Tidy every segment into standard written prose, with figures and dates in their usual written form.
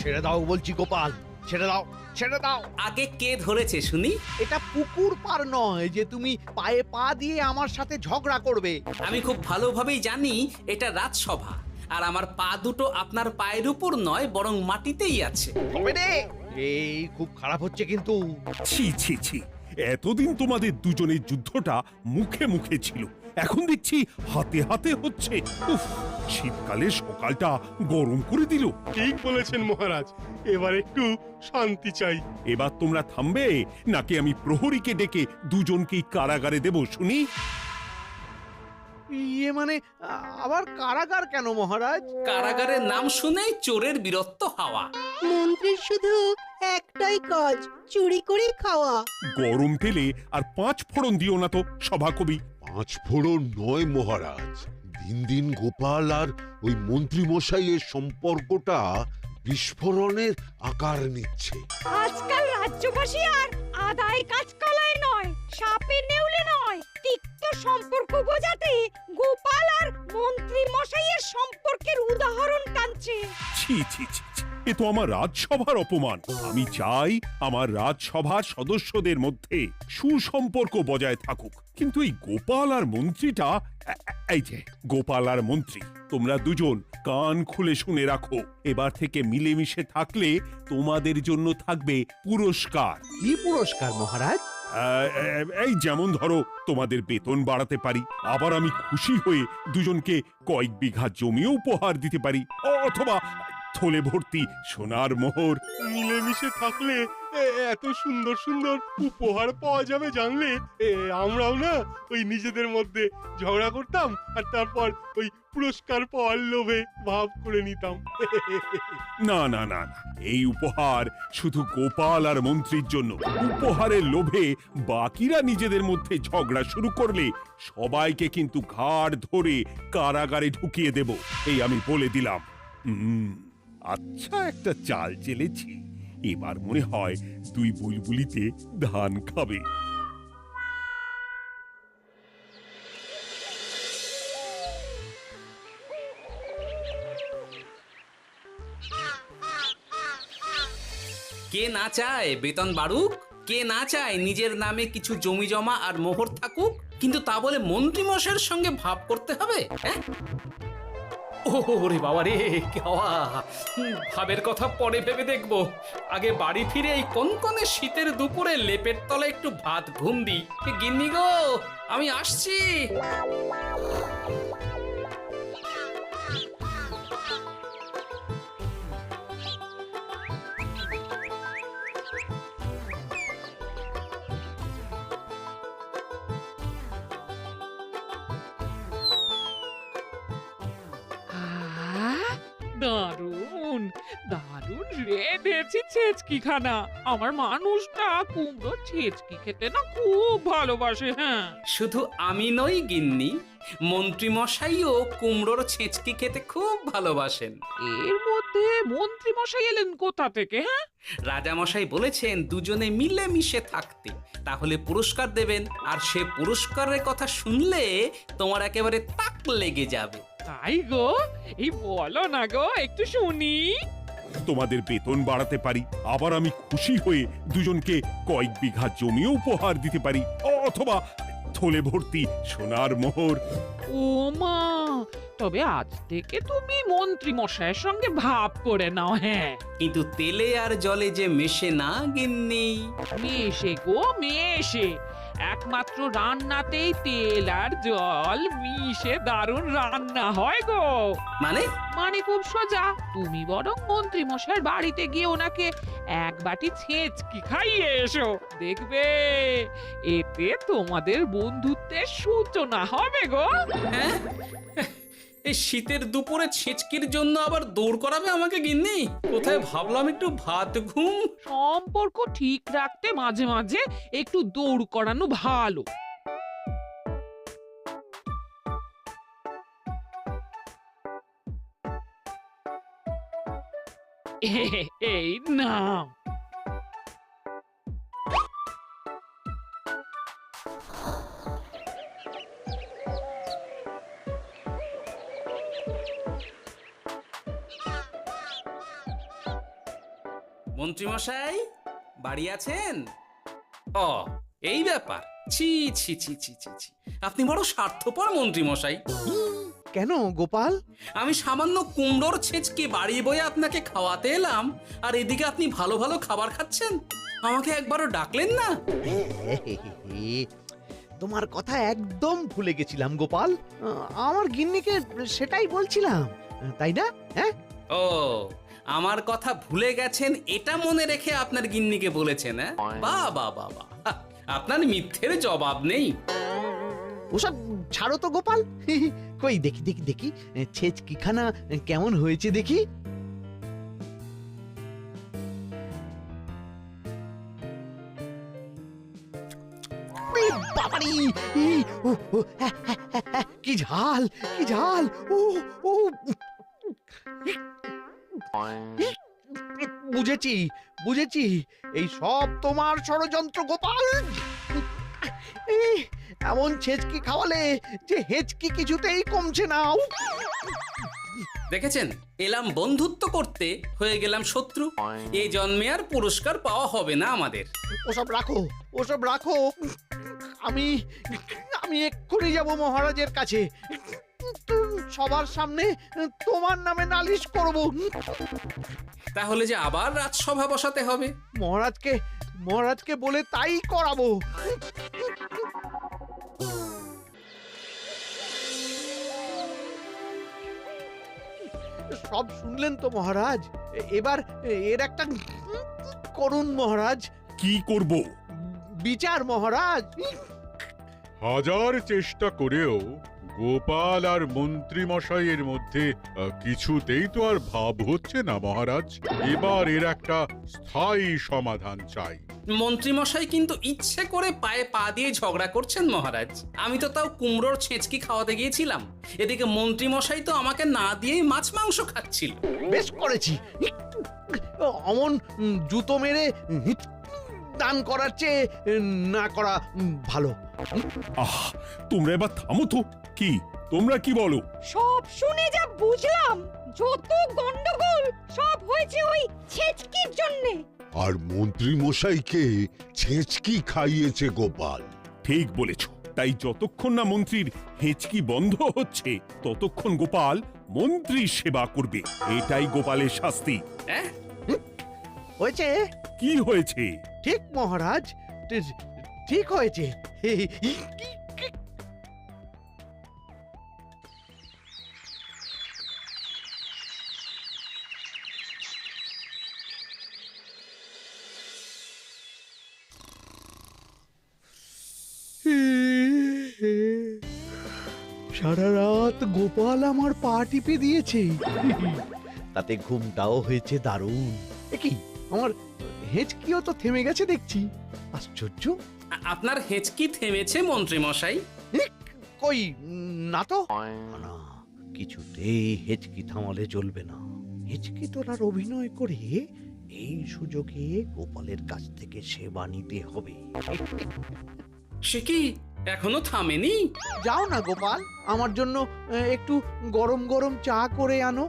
ছেড়ে দাও বলছি গোপাল, ছেড়ে দাও, ছেড়ে দাও। আগে কে ধরেছে শুনি? এটা পুকুর পার নয় যে তুমি পায়ে পা দিয়ে আমার সাথে ঝগড়া করবে। আমি খুব ভালোভাবেই জানি এটা রাজসভা, আর আমার পা দুটো আপনার পায়ের উপর নয় বরং মাটিতেই আছে। হবে রে, এই খুব খারাপ হচ্ছে কিন্তু। ছি ছি ছি, এতদিন তোমাদের দুজনের যুদ্ধটা মুখে মুখে ছিল, এখন দেখছি হাতে হাতে হচ্ছে। উফ, শীতকালে সকালটা গরম করে দিল। ঠিক বলেছেন মহারাজ, এবার একটু শান্তি চাই। এবার তোমরা থামবে নাকি আমি প্রহরীকে ডেকে দুজনকেই কারাগারে দেব শুনি? ইয়ে মানে আবার কারাগার কেন মহারাজ? কারাগারের নাম শুনেই চোরের বীরত্ব হাওয়া। মন্ত্রীর শুধু একটাই কাজ, চুরি করে খাওয়া। গরম তেলে আর 5 ফোড়ন দিও না তো সভাকবি। 5 ফোড়ন নয় মহারাজ, দিন দিন গোপাল আর ওই মন্ত্রী মশাইয়ের সম্পর্কটা বিস্ফোরণের আকার নিচ্ছে। আজকাল রাজ্যবাসী আর আদায় কাজকলায় নয়, সাপে নেউলে নয়, তিক্ত সম্পর্ক বোঝাতে গোপাল আর মন্ত্রী মশাইয়ের সম্পর্কের উদাহরণ টানছে। ছি ছি ছি ছি, এ তো আমার রাজসভার অপমান। আমি চাই আমার রাজসভার সদস্যদের মধ্যে সুসম্পর্ক বজায় থাকুক, কিন্তু এই গোপাল আর মন্ত্রীটা, এই যে গোপাল আর মন্ত্রী, তোমরা দুজন কান খুলে শুনে রাখো, এবার থেকে মিলেমিশে থাকলে তোমাদের জন্য থাকবে পুরস্কার। কি পুরস্কার মহারাজ? এই যেমন ধরো, তোমাদের বেতন বাড়াতে পারি, আবার আমি খুশি হয়ে দুজনকে কয়েক বিঘা জমিও উপহার দিতে পারি, অথবা থলে ভর্তি সোনার মোহর। মিলেমিশে থাকলে এত সুন্দর সুন্দর উপহার পাওয়া যাবে জানলে আমরাও না ওই নিজেদের মধ্যে ঝগড়া করতাম আর তারপর ওই পুরস্কার পাওয়ার লোভে ভাব করে নিতাম। না না না না, এই উপহার শুধু গোপাল আর মন্ত্রীর জন্য। উপহারের লোভে বাকিরা নিজেদের মধ্যে ঝগড়া শুরু করলে সবাইকে কিন্তু ঘাড় ধরে কারাগারে ঢুকিয়ে দেব, এই আমি বলে দিলাম। আচ্ছা, একটা চাল চেলেছি, এবার মনে হয় দুই বুলবুলিতে ধান খাবে। কে না চায় বেতন বাড়ুক? কে না চায় নিজের নামে কিছু জমি জমা আর মোহর থাকুক? কিন্তু তা বলে মন্ত্রী মশাইয়ের সঙ্গে ভাব করতে হবে? হ্যাঁ, ওরে বাবা রে, কি হাওয়া! ভাবের কথা পরে ভেবে দেখবো, আগে বাড়ি ফিরে এই কনকনে শীতের দুপুরে লেপের তলায় একটু ভাত ঘুম দি। গিন্নি গো, আমি আসছি। দারুণ দারুণ রেঁধেছি ছেচকি খানা। আমার মানুষটা কুমড়ো ছেচকি খেতে না খুব ভালোবাসে। হ্যাঁ, শুধু আমি নই গিন্নি, মন্ত্রী মশাইও কুমড়োর ছেঁচকি খেতে খুব ভালোবাসেন। এর মধ্যে মন্ত্রী মশাই এলেন কোথা থেকে? হ্যাঁ, রাজা মশাই বলেছেন দুজনে মিলে মিশে থাকতে, তাহলে পুরস্কার দেবেন, আর সে পুরস্কারের কথা শুনলে তোমার একেবারে তাক লেগে যাবে। তাই গো, এই বলো না গো, একটু শুনি। তোমাদের বেতন বাড়াতে পারি, আবার আমি খুশি হয়ে দুজনকে কয়েক বিঘা জমিও উপহার দিতে পারি, অথবা থলে ভর্তি সোনার মোহর। ও মা, তবে আজ থেকে তুমি মন্ত্রী মশাইয়ের সঙ্গে ভাব করে নাও। হ্যাঁ, কিন্তু তেলে আর জলে যে মেশে না গিন্নি। মেশে গো মেশে, একমাত্র রান্নাতেই তেল আর জল মিশে দারুণ রান্না হয় গো। মানে? মানে খুব সোজা, তুমি বরং মন্ত্রী মশাইয়ের বাড়িতে গিয়ে ওনাকে এক বাটি ছেঁচকি খাইয়ে এসো, দেখবে এতে তোমাদের বন্ধুত্বের সূচনা হবে গো। হ্যাঁ, এই শীতের দুপুরে ছেঁচকির জন্য আবার দৌড় করাবে আমাকে গিন্নি? কোথায় ভাবলাম একটু ভাত ঘুম। সম্পর্ক ঠিক রাখতে মাঝে মাঝে একটু দৌড় করানো ভালো। এই নাও। মন্ত্রীমশাই বাড়ি আছেন? ও এই ব্যাপার, ছি ছি ছি ছি ছি ছি, আপনি বড় স্বার্থপর মন্ত্রীমশাই। কেন গোপাল? আমি সামান্য কুমড়োর ছেঁচকে বাড়ি বয়ে আপনাকে খাওয়াতে এলাম, আর এদিকে আপনি ভালো ভালো খাবার খাচ্ছেন, আমাকে একবারও ডাকলেন না। তোমার কথা একদম ভুলে গেছিলাম গোপাল। আমার গিন্নিকে সেটাই বলছিলাম, তাই না? হ্যাঁ। ও, আমার কথা ভুলে গেছেন এটা মনে রেখে আপনার গিন্নিকে বলেছেন? বাহ বাহ বাহ বাহ, আপনার মিথ্যের জবাব নেই। ওসব ছাড়ো তো গোপাল। কই দেখি দেখি দেখি ছেচকিখানা কেমন হয়েছে দেখি। বাবারি, কি ঝাল, কি ঝাল! ও ও, বুঝেছি বুঝেছি, এই সব তোমার ষড়যন্ত্র গোপাল। এমন ছেচকি খাওয়ালে যে হেঁচকি কিছুতেই কমছে না। দেখেছেন, এলাম বন্ধুত্ব করতে, হয়ে গেলাম শত্রু। এই জন্মে আর পুরস্কার পাওয়া হবে না আমাদের। ওসব রাখো, ওসব রাখো। আমি আমি এক্ষুনি যাব মহারাজের কাছে, সবার সামনে তোমার নামে নালিশ করব। তাহলে যে আবার রাজসভা বসাতে হবে। মহারাজকে বলে তাই করাবো। সব শুনলেন তো মহারাজ, এবার এর একটা করুন মহারাজ। কি করব? বিচার মহারাজ। হাজার চেষ্টা করেও গোপাল আর মন্ত্রী মশাইয়ের মধ্যে কিছুতেই তো আর ভাব হচ্ছে না মহারাজ। এবার এর একটা স্থায়ী সমাধান চাই। মন্ত্রীমশাই কিন্তু ইচ্ছে করে পায়ে পা দিয়ে ঝগড়া করছেন মহারাজ। আমি তো তাও কুমড়োর ছেঁচকি খাওয়াতে গিয়েছিলাম, এদিকে মন্ত্রীমশাই তো আমাকে না দিয়েই মাছ মাংস খাচ্ছিল। বেশ করেছি, অমন জুতো মেরে দান করার চেয়ে না করা ভালো। আহ, তোমরা এবার থামো তো। কি তোমরা কি বলো? সব শুনে যা বুঝলাম, যত গন্ডগোল সব হয়েছে ওই ছেচকির জন্যে। আর মন্ত্রী মশাইকে ছেঁচকি খাইয়েছে গোপাল। ঠিক বলেছ। তাই যতক্ষণ না মন্ত্রীর হেঁচকি বন্ধ হচ্ছে ততক্ষণ গোপাল মন্ত্রীর সেবা করবে। এটাই গোপালের শাস্তি। হ্যাঁ, হয়েছে? কি হয়েছে? ঠিক মহারাজ, ঠিক হয়েছে। সারা রাত গোপাল আমার পা টিপে দিয়েছে, তাতে ঘুমটাও হয়েছে দারুণ। কি আমার হেঁচকিও তো থেমে গেছে দেখছি, আশ্চর্য। আপনার হেঁচকি থেমেছে মন্ত্রীমশাই? কই না তো। না, কিছুতেই হেঁচকি থামালে চলবে না। হেঁচকি তোলার অভিনয় করে এই সুযোগে গোপালের কাছ থেকে সেবা নিতে হবে। সে কি এখনো থামেনি? যাও না গোপাল, আমার জন্য একটু গরম গরম চা করে আনো।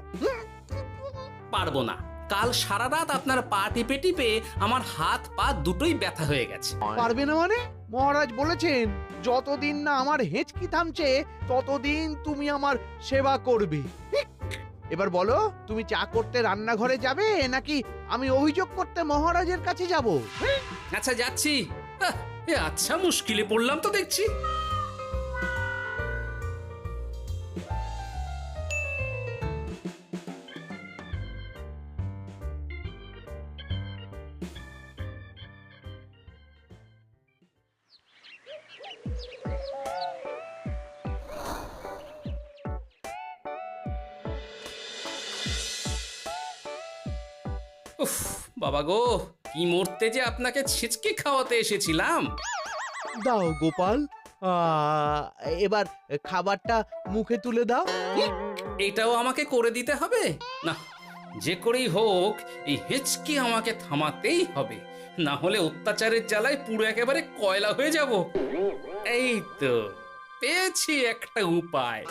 পারবো না, কাল সারা রাত আপনার পা টিপে টিপে আমার হাত পা দুটোই ব্যথা হয়ে গেছে। পারবে না মানে? মহারাজ বলেছেন যতদিন না আমার হেঁচকি থামছে ততদিন তুমি আমার সেবা করবে। এবার বলো, তুমি চা করতে রান্নাঘরে যাবে নাকি আমি অভিযোগ করতে মহারাজের কাছে যাব? আচ্ছা যাচ্ছি। আচ্ছা, মুশকিলে পড়লাম তো দেখছি। উফ বাবা গো, কি মরতে যে আপনাকে ছিচকে খাওয়াতে এসেছিলাম। দাও গোপাল, এবার খাবারটা মুখে তুলে দাও। এটাও আমাকে করে দিতে হবে? না, যে করেই হোক এই হেঁচকি আমাকে থামাতেই হবে, না হলে অত্যাচারের জ্বালায় পুরো একেবারে কয়লা হয়ে যাব। এই তো পেয়েছি একটা উপায়।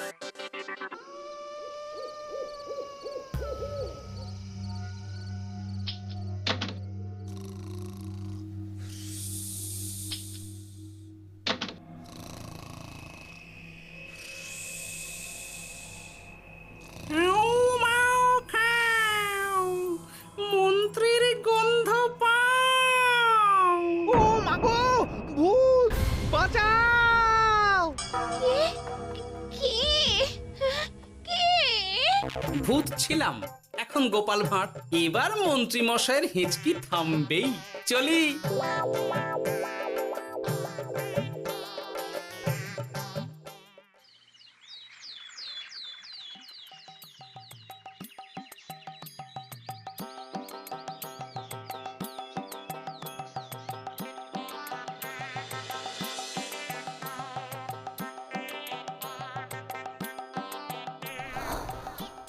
ভূত ছিলাম, এখন গোপাল ভাঁড়। এবার মন্ত্রী মশাইয়ের হেঁচকি থামবেই। চলি।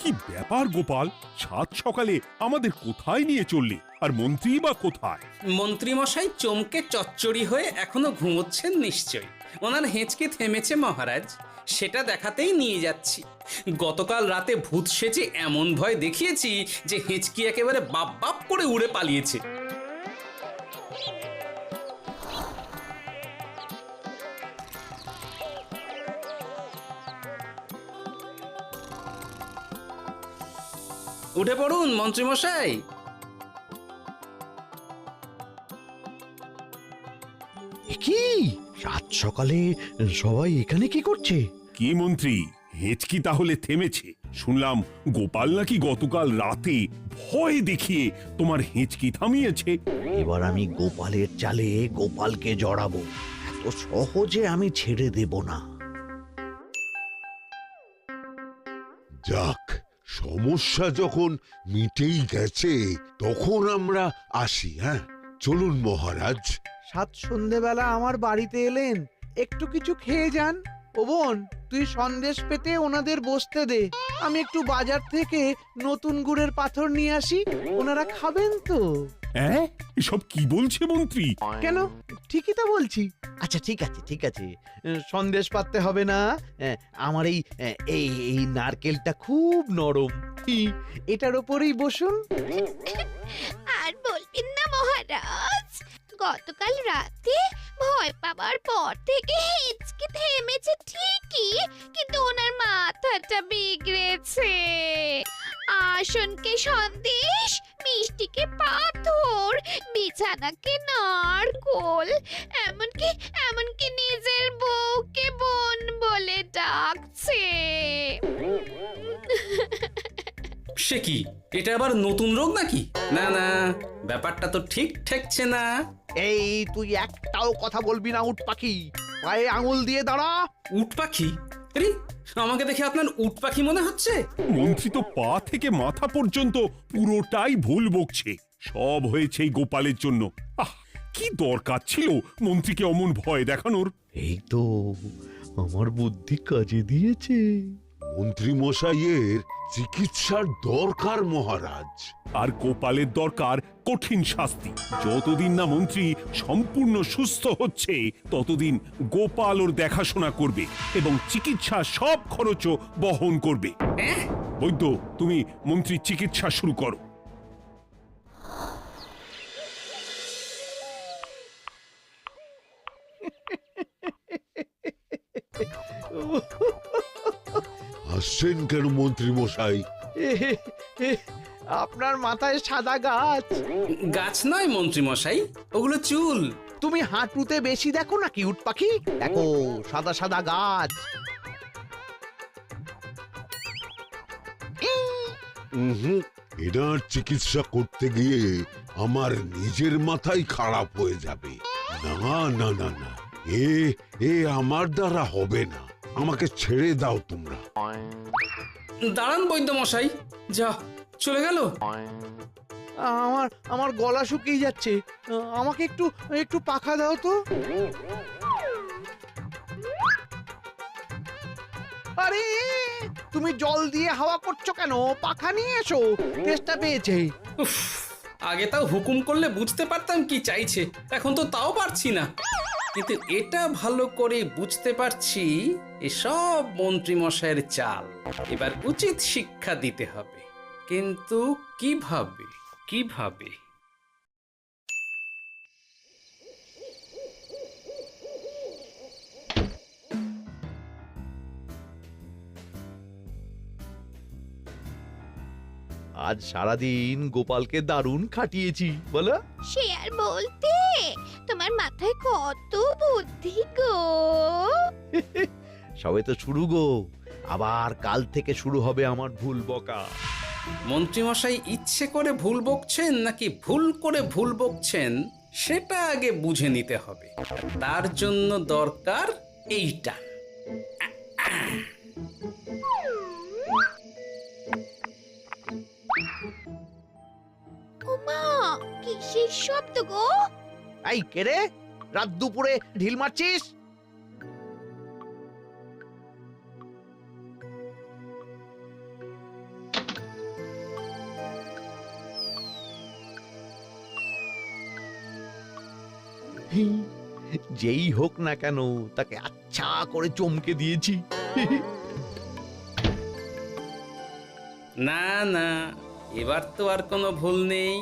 কি ব্যাপার গোপাল, সাত সকালে আমাদের কোথায় নিয়ে চললি? আর মন্ত্রী বা কোথায়? মন্ত্রী মশাই চমকে চচ্চড়ি হয়ে এখনো ঘুমোচ্ছেন নিশ্চয়ই। ওনার হেঁচকি থেমেছে মহারাজ, সেটা দেখাতেই নিয়ে যাচ্ছি। গতকাল রাতে ভূত সেজে এমন ভয় দেখিয়েছি যে হেঁচকি একেবারে বাপ বাপ করে উড়ে পালিয়েছে। উঠে পড়ুন মন্ত্রী মশাই। কি সাত সকালে সবাই এখানে কি করছে? কি মন্ত্রী, হেঁচকি তাহলে থেমেছে? শুনলাম গোপাল নাকি গতকাল রাতে ভয় দেখিয়ে তোমার হেঁচকি থামিয়েছে। এবার আমি গোপালের চালে গোপালকে জড়াবো, এত সহজে আমি ছেড়ে দেব না। যাক, সমস্যা যখন মিটেই গেছে তখন আমরা আসি। হ্যাঁ, চলুন মহারাজ। সাত সন্ধেবেলা আমার বাড়িতে এলেন, একটু কিছু খেয়ে যান। ও বোন, তুই সন্দেশ পেতে ওনাদের বসতে দে, আমি একটু বাজার থেকে নতুন গুড়ের পাথর নিয়ে আসি, ওনারা খাবেন তো। হ্যাঁ, এসব কি বলছে মন্ত্রী? কেন, ঠিকই তো বলছি। আচ্ছা ঠিক আছে ঠিক আছে, সন্দেশ পাততে হবে না। আমার এই এই এই নারকেলটা খুব নরম, এটার ওপরেই বসুন। আর বলবেন না মহারাজ, গতকাল রাতে ভয় পাবার পর থেকে হেঁচকি থেমেছে ঠিকই, কিন্তু ওনার মাথাটা বিগড়েছে। আসনকে সন্দেশ, মিষ্টিকে পাথর, বিছানাকে নারকোল, এমনকি এমনকি নিজের বউকে বোন বলে ডাকছে। সে কি, এটা আবার নতুন রোগ নাকি? না না, ব্যাপারটা তো ঠিক ঠেকছে না। এই তুই একটাও কথা বলবি না উট পাখি, পায়ে আঙুল দিয়ে দাঁড়া। উট পাখি? আরে, আমাকে দেখে আপনার উট পাখি মনে হচ্ছে? মন্ত্রী তো পা থেকে মাথা পর্যন্ত পুরোটাই ভুল বকছে। সব হয়েছে এই গোপালের জন্য। আহ, কি দরকার ছিল মন্ত্রীকে অমন ভয় দেখানোর? এই তো আমার বুদ্ধি কাজে দিয়েছে। মন্ত্রী মশাইয়ের চিকিৎসার দরকার মহারাজ। আর গোপালের দরকার কঠিন শাস্তি। যতদিন না মন্ত্রী সম্পূর্ণ সুস্থ হচ্ছে ততদিন গোপাল ওর দেখাশোনা করবে এবং চিকিৎসা সব খরচও বহন করবে। বৈদ্য, তুমি মন্ত্রীর চিকিৎসা শুরু করো। হাসছেন কেন মন্ত্রী মশাই? আপনার মাথায় সাদা গাছ। গাছ নয় মন্ত্রী মশাই, ওগুলো চুল। তুমি হাঁটুতে বেশি দেখো নাকি উট পাখি? দেখো সাদা সাদা গাছ। এনার চিকিৎসা করতে গিয়ে আমার নিজের মাথাই খারাপ হয়ে যাবে। না না না না, এ আমার দ্বারা হবে না। আমাকে ছেড়ে দাও তোমরা। দাঁড়ান বৈদ্য মশাই, যা চলে গেল। আমার আমার গলা শুকিয়ে যাচ্ছে, আমাকে একটু একটু পাখা দাও তো। আরে তুমি জল দিয়ে হাওয়া করছো কেন? পাখা নিয়ে এসো, তেষ্টা পেয়েছে। উফ, আগে তাও হুকুম করলে বুঝতে পারতাম কি চাইছে, এখন তো তাও পারছি না। কিন্তু এটা ভালো করে বুঝতে পারছি এসব মন্ত্রী মশাইয়ের চাল। এবার উচিত শিক্ষা দিতে হবে, কিন্তু কিভাবে কিভাবে? আজ সারাদিন গোপালকে দারুণ খাটিয়েছি বলো। সে আর বলতে, তোমার মাথায় কত বুদ্ধি গো। সবে তো শুরু গো, আবার কাল থেকে শুরু হবে আমার ভুল বকা। মন্ত্রীমশাই ইচ্ছে করে ভুল বকছেন নাকি ভুল করে ভুল বকছেন সেটা আগে বুঝে নিতে হবে। আর তার জন্য দরকার এইটা। ওমা কিসের শব্দ গো? এই কে রে, রাত দুপুরে ঢিল মারছিস? যেই হোক না কেন তাকে আচ্ছা করে চমকে দিয়েছি। না না, এবার তো আর কোনো ভুল নেই।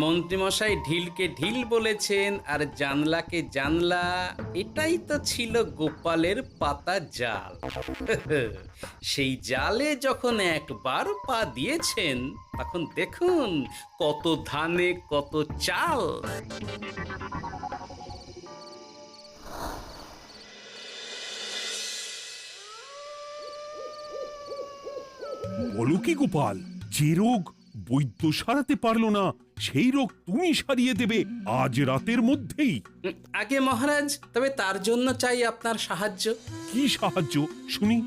মন্ত্রীমশাই ঢিলকে ঢিল বলেছেন আর জানলাকে জানলা, এটাই তো ছিল গোপালের পাতা জাল। সেই জালে যখন একবার পা দিয়েছেন তখন দেখুন কত ধানে কত চাল। বলো কি গোপাল, যে রোগ বৈদ্য সারাতে পারলো না সেই রোগ তুমি সারিয়ে দেবে আজ রাতের মধ্যেই? আগে মহারাজ, তবে তার জন্য চাই আপনার সাহায্য। কি সাহায্য শুনি?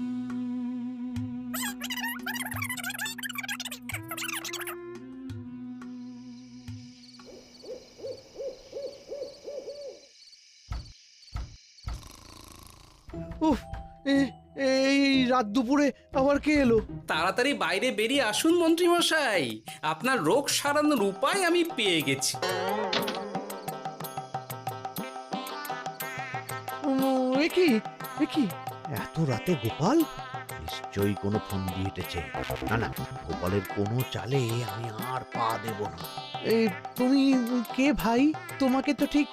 উফ, এই রাত দুপুরে আবার কে এলো? তাড়াতাড়ি বাইরে বেরিয়ে আসুন মন্ত্রীমশাই, আপনার রোগ সারানোর উপায় আমি পেয়ে গেছি। একি এত রাতে গোপাল? নিশ্চয়ই কোনো ফোন দিয়ে হেঁটেছে। না না, গোপালের কোনো চালে আমি আর পা দেব না। তুমি কে ভাই? তোমাকে তো ঠিক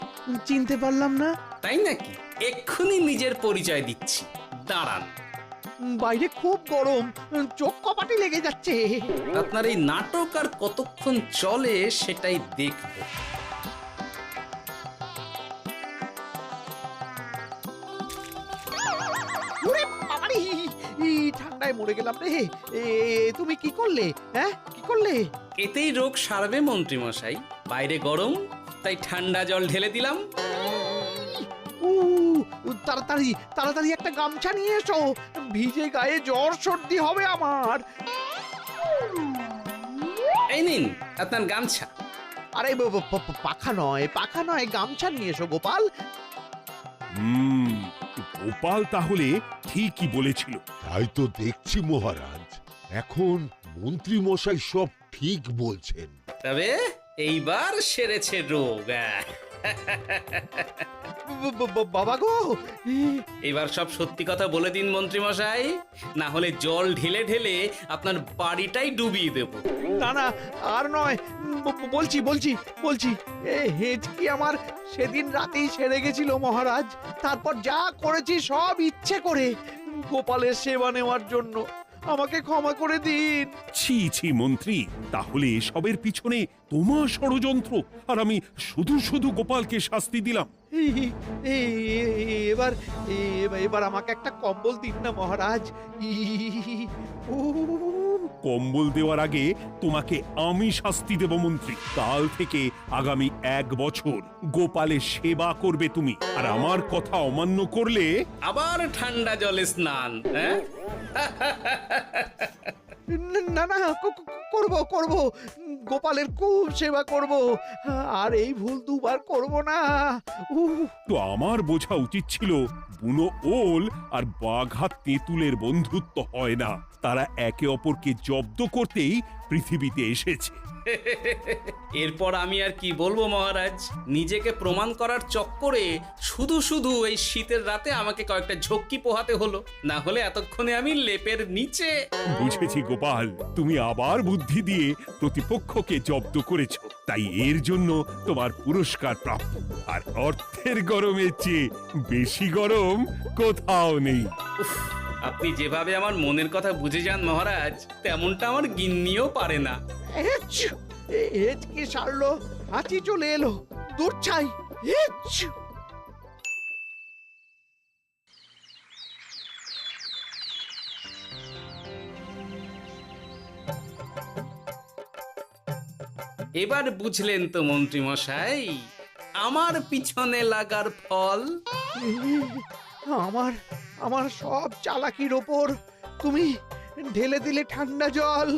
চিনতে পারলাম না। তাই নাকি? এক্ষুনি নিজের পরিচয় দিচ্ছি, দাঁড়ান। বাইরে খুব গরম, চোখ কপাটি লেগে যাচ্ছে। আপনার এই নাটক আর কতক্ষণ চলে সেটাই দেখব। ওরে বাবারে, ঠান্ডায় মরে গেলাম রে। তুমি কি করলে? হ্যাঁ, কি করলে? এতেই রোগ সারবে মন্ত্রীমশাই। বাইরে গরম, তাই ঠান্ডা জল ঢেলে দিলাম। তাড়াতাড়ি তাড়াতাড়ি একটা গামছা নিয়ে এসো, ভিজে গায়ে জ্বর সর্দি হবে আমার। এই নিন আপনার গামছা। আরে পাখা নয়, পাখা নয়, গামছা নিয়ে এসো গোপাল। গোপাল তাহলে ঠিকই বলেছিল। তাই তো দেখছি মহারাজ, এখন মন্ত্রী মশাই সব ঠিক বলছেন। তবে এইবার সেরেছে রোগ। বাবা গো, এবার সব সত্যি কথা বলে দিন মন্ত্রীমশাই, না হলে জল ঢেলে ঢেলে আপনার বাড়িটাই ডুবিয়ে দেব। না না, আর নয়, বলছি বলছি বলছি, হেঁচকি আমার সেদিন রাতেই সেরে গেছিল মহারাজ। তারপর যা করেছি সব ইচ্ছে করে, গোপালের সেবা নেওয়ার জন্য। আমাকে ক্ষমা করে দিন। ছি ছি মন্ত্রী, তাহলে এসবের পিছনে তোমার ষড়যন্ত্র, আর আমি শুধু শুধু গোপালকে শাস্তি দিলাম। এবার এবার আমাকে একটা কম্বল দিন না মহারাজ। কম্বল দেওয়ার আগে তোমাকে আমি শাস্তি দেব মন্ত্রী। কাল থেকে আগামী 1 বছর গোপালের সেবা করবে তুমি, আর আমার কথা অমান্য করলে আবার ঠান্ডা জলে স্নান। হ্যাঁ, না না, করব করব, গোপালের খুব সেবা করব, আর এই ভুল দুবার করব না। তো আমার বোঝা উচিত ছিল বুনো ওল আর বাঘা তেঁতুলের বন্ধুত্ব হয় না, তারা একে অপরকে জব্দ করতেই পৃথিবীতে এসেছে। এরপর আমি আর কি বলবো মহারাজ, নিজেকে প্রমাণ করার চক্করে শুধু শুধু এই শীতের রাতে আমাকে কয়েকটা ঝক্কি পোহাতে হলো, না হলে এতক্ষণে আমি লেপের নিচে। বুঝেছি গোপাল, তুমি আবার বুদ্ধি দিয়ে প্রতিপক্ষকে জব্দ করেছো, তাই এর জন্য তোমার পুরস্কার প্রাপ্ত। আর অর্থের গরমের চেয়ে বেশি গরম কোথাও নেই। উফ, আপনি যেভাবে আমার মনের কথা বুঝে যান মহারাজ, তেমনটা আমার গিন্নিও পারে না। হেঁচকি সারলো, হাঁচি চলে এলো, দূর ছাই। এবার বুঝলেন তো মন্ত্রী মশাই আমার পিছনে লাগার ফল। আমার আমার সব চালাকির ওপর তুমি ঢেলে দিলে ঠান্ডা জল।